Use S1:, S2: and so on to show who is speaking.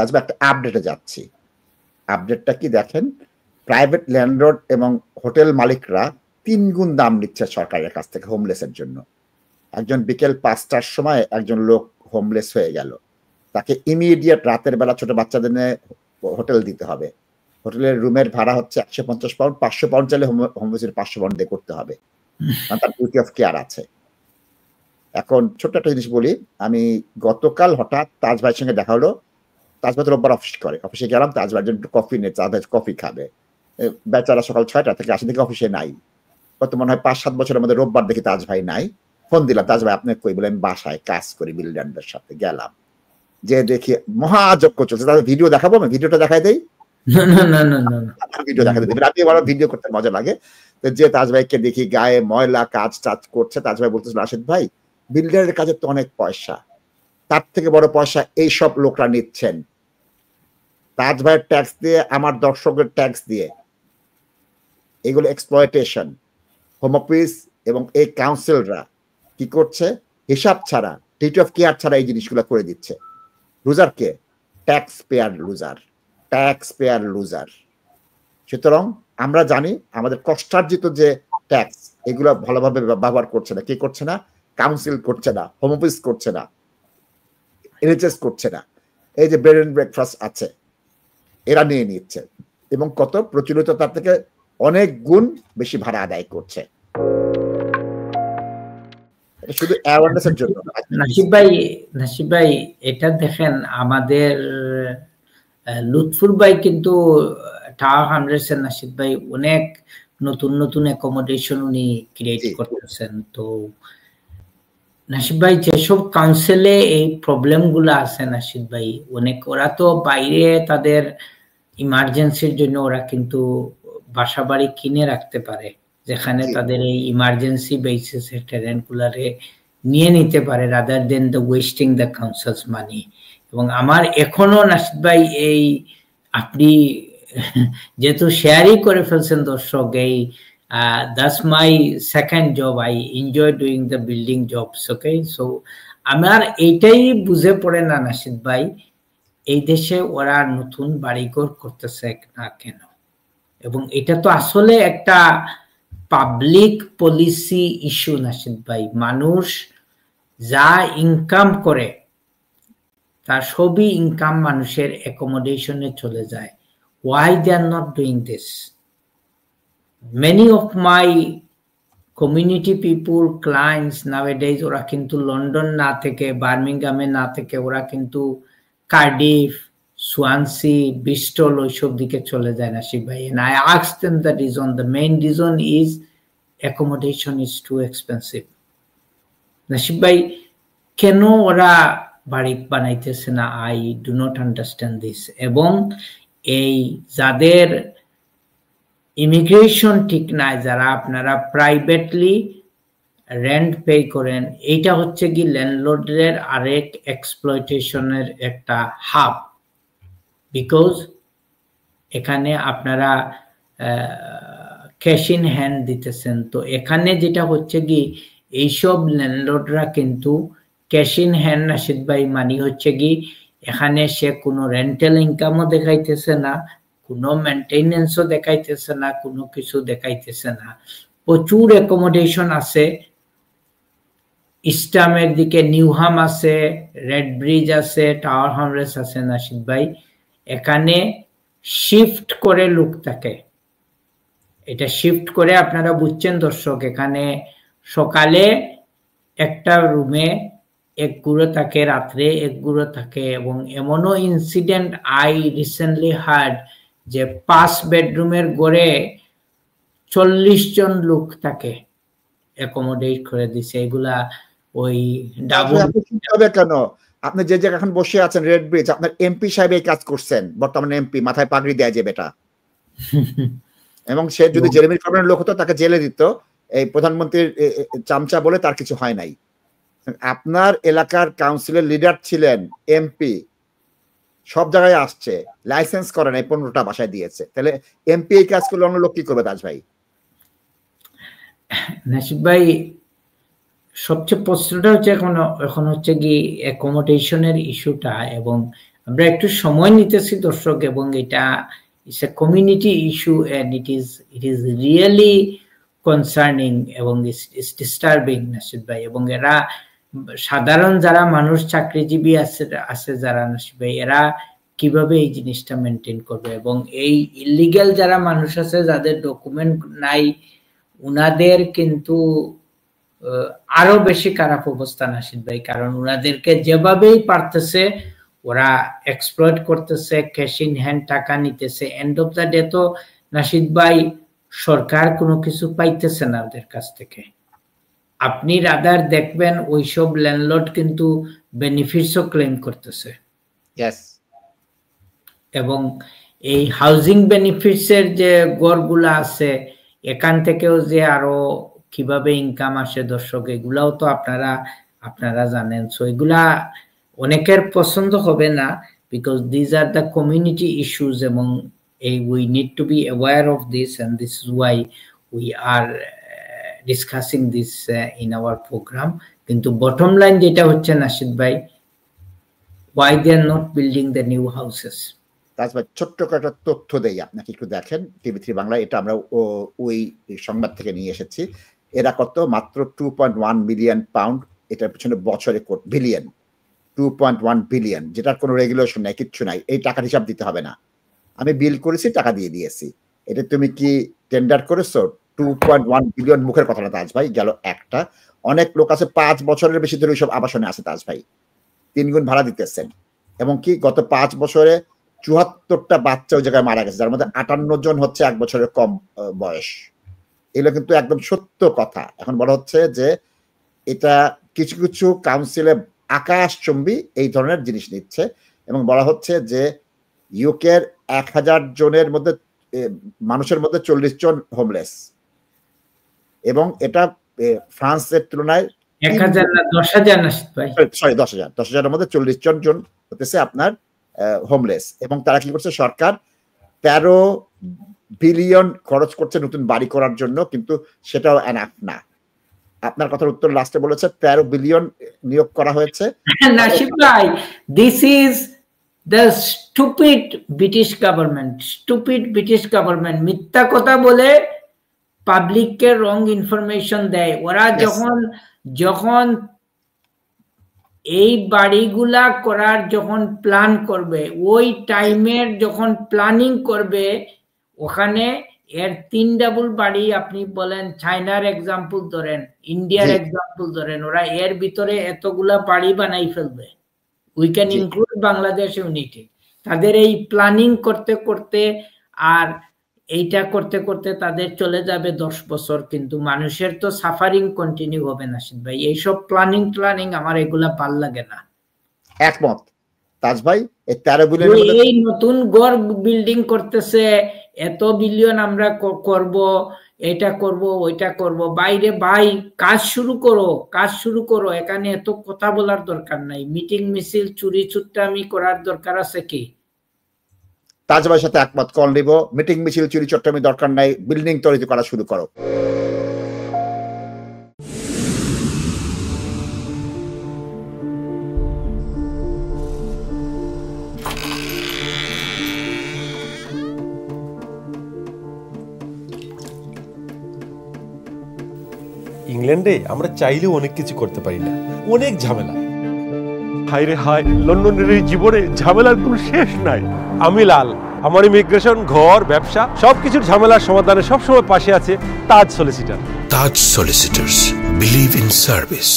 S1: তাজবা একটা আপডেটে যাচ্ছি। আপডেটটা কি দেখেন, প্রাইভেট ল্যান্ডলর্ড এবং হোটেল মালিকরা 3 গুণ দাম নিচ্ছে সরকারের কাছ থেকে হোমলেসের জন্য। একজন বিকেল 5টার সময় একজন লোক হোমলেস হয়ে গেল, তাকে ইমিডিয়েট রাতের বেলা ছোট বাচ্চাদের নিয়ে হোটেল দিতে হবে। হোটেলের রুমের ভাড়া হচ্ছে 150 পাউন্ড, 500 পাউন্ড চাইলে হোমলেসের 500 পাউন্ড দিয়ে করতে হবে, কারণ তার ডিউটি অফ কেয়ার আছে। এখন ছোট্ট একটা জিনিস বলি, আমি গতকাল হঠাৎ তাজ ভাইয়ের সঙ্গে দেখা হলো। তাজ ভাই তো রোববার অফিস করে, অফিসে গেলাম, তাজ ভাইয়ের জন্য একটু কফি নিয়ে, তাজ ভাই কফি খাবে। বেচারা সকাল 6টা থেকে 8টা থেকে অফিসে নাই। কত মনে হয় 5-7 বছরের মধ্যে রোববার দেখি তাজ ভাই নাই। ফোন দিলাম, তাজ ভাই আপনি কই? বলে আমি বাসায় কাজ করি বিল্ডারদের সাথে। গেলাম, যে দেখি মহাযজ্ঞ চলছে। তাদের ভিডিও দেখাবো, আমি ভিডিওটা দেখাই দেই। ভিডিও দেখাতে দিবেন, আপনি বড় ভিডিও করতে মজা লাগে। যে তাজ ভাইকে দেখি গায়ে ময়লা, কাজ টাজ করছে। তাজ ভাই বলতেছিল, রাশেদ ভাই বিল্ডারের কাজে তো অনেক পয়সা, তার থেকে বড় পয়সা এইসব লোকরা নিচ্ছেন। তাজ ভাইয়ের ট্যাক্স দিয়ে, আমার দর্শকের ট্যাক্স দিয়ে, এগুলো এক্সপ্লয়টেশন। হোম অফিস এবং এই কাউন্সিলরা কি করছে? হিসাব ছাড়া, ডিউটি অফ কেয়ার ছাড়া এই জিনিসগুলো করে দিচ্ছে। লুজার কে? Tax payer loser, tax payer loser. সুতরাং আমরা জানি আমাদের কষ্টার্জিত যে ট্যাক্স, এগুলো ভালোভাবে ব্যবহার করছে না। কে করছে না? কাউন্সিল করছে না, হোম অফিস করছে না, এনএচএস করছে না। এই যে বেড এন্ড ব্রেকফাস্ট আছে, এরা নিয়ে নিচ্ছে এবং কত প্রচলিত তার থেকে অনেক গুণ বেশি ভাড়া আদায় করছে। শুধু অ্যাওয়ারনেসের জন্য।
S2: নাসিব ভাই এটা দেখেন, আমাদের লুৎফুর ভাই কিন্তু টাওয়ার হামলেসের নাসিব ভাই অনেক নতুন নতুন অ্যাকোমোডেশন উনি ক্রিয়েট করতেছেন। তো নাসিব ভাই যেসব কাউন্সিলে এই প্রবলেম গুলো আছে নাসিব ভাই, অনেক ওরা তো বাইরে তাদের ইমার্জেন্সির জন্য ওরা কিন্তু বাসা বাড়ি কিনে রাখতে পারে, যেখানে তাদের এই ইমার্জেন্সি বেসিসে টেনেন্ট গুলারে নিয়ে নিতে পারে, rather than the wasting the councils money. এবং আমার এখনো নাসিব ভাই এই আপনি যেহেতু শেয়ারই করে ফেলছেন দর্শক, এই that's my second job, I enjoy doing the building jobs, okay? So আমার এইটাই বুঝে পড়ে না নাসিদ ভাই, এই দেশে ওরা নতুন বাড়িঘর করতেছে না কেন? এবং এটা তো আসলে একটা পাবলিক পলিসি ইস্যু নাসিদ ভাই। মানুষ যা ইনকাম করে তার সবই ইনকাম মানুষের অ্যাকোমোডেশনে চলে যায়। Why they are not doing this? Many of my community people, clients nowadays, ওরা কিন্তু লন্ডন না থেকে, বার্মিংহামে না থেকে, ওরা কিন্তু কার্ডিফ, সোয়ানসি, ব্রিস্টল ওইসব দিকে চলে যায় নাসিব ভাই। And I asked them the reason. The main reason is accommodation is too expensive. নাসিব ভাই কেন ওরা বাড়ি বানাইতেছে না? I do not understand this. এবং এই যাদের ইমিগ্রেশন ঠিক নাই, যারা আপনারা প্রাইভেটলি রেন্ট পে করেন, এইটা হচ্ছে কি ল্যান্ডলর্ডের আরেক এক্সপ্লয়টেশনের একটা হাব। বিকজ এখানে আপনারা ক্যাশ ইন হ্যান্ড দিতেছেন। তো এখানে যেটা হচ্ছে কি, এইসব ল্যান্ডলর্ডরা কিন্তু ক্যাশ ইন হ্যান্ড নাসিদ ভাই মানি হচ্ছে কি, এখানে সে কোনো রেন্টাল ইনকামও দেখাইতেছে না, কোনো মেনটেনেন্সও দেখাইতেছে না, কোনো কিছু দেখাইতেছে না। প্রচুর অ্যাকোমোডেশন আছে, ইস্টামের দিকে নিউহাম আছে, রেড ব্রিজ আছে, টাওয়ার হামলেস আছে নাসিদ ভাই। এখানে শিফট করে লোক থাকে, এটা শিফট করে আপনারা বুঝছেন দর্শক। এখানে সকালে একটা রুমে এক গুঁড়ো থাকে, রাত্রে এক গুঁড়ো থাকে। এবং এমনও ইনসিডেন্ট আই রিসেন্টলি হার্ড যে 5 বেডরুমের ঘরে 40 জন লোক থাকে, অ্যাকোমোডেট করে দিছে। এগুলা ওই
S1: কেন? আপনি যে জায়গা এখন বসে আছেন রেড ব্রিজ, আপনার এমপি সাহেব এই কাজ করছেন, বর্তমানে এমপি, মাথায় পাগড়ি দেয়া যে বেটা। এবং সে যদি জেরেমি করবেন লোক হতো, তাকে জেলে দিত। এই প্রধানমন্ত্রীর চামচা বলে তার কিছু হয় নাই। আপনার এলাকার কাউন্সিলের লিডার ছিলেন, এমপি, সব জায়গায় আসছে, লাইসেন্স করে নাই, 15টা বাসায় দিয়েছে। তাহলে এমপি এই কাজ করলে অন্য লোক কি করবে? তাজ ভাই,
S2: নাসিব ভাই সবচেয়ে প্রশ্নটা হচ্ছে এখন হচ্ছে কি অ্যাকোমোডেশনের ইস্যুটা। এবং আমরা একটু সময় নিতেছি দর্শক, এবং এটা it's a community issue and it is really concerning এবং ইটস ডিস্টার্বিং নাসির ভাই। এবং এরা সাধারণ যারা মানুষ চাকরিজীবী আছে যারা নাসির ভাই, এরা কিভাবে এই জিনিসটা মেনটেন করবে? এবং এই ইলিগাল যারা মানুষ আছে যাদের ডকুমেন্ট নাই, উনাদের কিন্তু আরো বেশি খারাপ অবস্থা নাসির ভাই, কারণ উনাদেরকে যেভাবেই পারতেছে ওরা এক্সপ্লয়েট করতেছে, ক্যাশ ইন হ্যান্ড টাকা নিতেছে। এন্ড অফ দ্য ডে তো নাসির ভাই সরকার কোনো কিছু পাইতেছে না ওদের কাছ থেকে। আপনি রাদার দেখবেন ওইসব ল্যান্ডলর্ড কিন্তু বেনিফিটসও ক্লেম করতেছে। এবং এই হাউজিং বেনিফিটসের যে গড়গুলা আছে, এখান থেকেও যে আরো কিভাবে ইনকাম আসে দর্শক, এগুলাও তো আপনারা জানেন। সো এগুলা অনেকের পছন্দ হবে না, because these are the community issues, এবং we need to be aware of this, and this is why we are discussing this in our program. কিন্তু bottom line যেটা হচ্ছে নাশিদ ভাই, why they are not building the new houses?
S1: তাছাড়া ছোট্ট একটা তথ্য দেই আপনাকে, একটু দেখেন TV3 বাংলা, এটা আমরা ওই সংবাদ থেকে নিয়ে এসেছি। এরা কত মাত্র 2.1 মিলিয়ন পাউন্ড, এটার পিছনে বছরে বিলিয়ন 2.1 বিলিয়ন, যেটার কোনো রেগুলেশন নাই, কিচ্ছু নাই। এই টাকার হিসাব দিতে হবে না, আমি বিল করেছি, টাকা দিয়ে দিয়েছি। এটা তুমি কি টেন্ডার করেছো? 2.1 বিলিয়ন মুখের কথা না তাজ ভাই, গেল একটা। অনেক লোক আছে 5 বছরের বেশি ধরে ওইসব আবাসনে আছে তাজ ভাই, 3 গুণ ভাড়া দিতেছেন। এবং কি গত 5 বছরে 74টা বাচ্চা ওই জায়গায় মারা গেছে, যার মধ্যে 58 জন হচ্ছে 1 বছরের কম বয়স। এগুলো কিন্তু একদম সত্য কথা। এখন বলা হচ্ছে যে এটা কিছু কিছু কাউন্সিলে আকাশচুম্বী এই ধরনের জিনিস নিচ্ছে, এবং বলা হচ্ছে যে ইউকের 1000 জনের মধ্যে মানুষের মধ্যে 40 জন হোমলেস, এবং এটা ফ্রান্সের তুলনায়
S2: 1000 না 10000 না ভাই,
S1: সরি 10,000 মধ্যে 40 জন হতেছে আপনার হোমলেস। এবং তারা কি করছে, সরকার 13 বিলিয়ন খরচ করছে নতুন বাড়ি করার জন্য, কিন্তু সেটাও এনাফ না। আপনার কথার উত্তর লাস্টে বলেছে 13 বিলিয়ন নিয়োগ করা হয়েছে।
S2: নাশিদ ভাই, this is the stupid British government মিথ্যা কথা বলে পাবলিককে রং ইনফরমেশন দেয়। ওরা যখন এই বাড়িগুলা করার যখন প্ল্যান করবে, ওই টাইমের যখন প্ল্যানিং করবে, ওখানে এর 3 ডাবল বাড়ি, আপনি বলেন চায়নার এক্সাম্পল ধরেন, ইন্ডিয়ার এক্সাম্পল ধরেন, ওরা এর ভিতরে এতগুলা বাড়ি বানাই ফেলবে। We can include Bangladesh unity. তাদের এই প্ল্যানিং করতে করতে আর এইটা করতে করতে তাদের চলে যাবে 10 বছর, কিন্তু মানুষের তো সাফারিং কন্টিনিউ হবে নাশিদ ভাই। এইসব প্ল্যানিং আমার এগুলা ভাল লাগে না।
S1: একমত তাজ ভাই। এই 13 বিলিয়ন
S2: এই নতুন ঘর বিল্ডিং করতেছে, এত বিলিয়ন আমরা করব, এটা করব, ওইটা করব। বাইরে ভাই কাজ শুরু করো। এখানে এত কথা বলার দরকার নাই। মিটিং মিছিল চুরি চুট্টামি করার দরকার আছে কি?
S1: তাজ ভাইয়ের সাথে একমত, কল নিব। মিটিং মিছিল চুরি চুট্টামি দরকার নাই, বিল্ডিং তৈরি করা শুরু করো।
S3: ইংল্যান্ডে আমরা চাইলেও অনেক কিছু করতে পারি না, অনেক ঝামেলা। হায় রে হায়, লন্ডনের এই জীবনে ঝামেলার কোনো শেষ নাই। আমি লাল, আমার ইমিগ্রেশন, ঘর, ব্যবসা সবকিছুর ঝামেলার সমাধানে সবসময় পাশে আছে Taj solicitor.
S4: Taj solicitors, believe in service.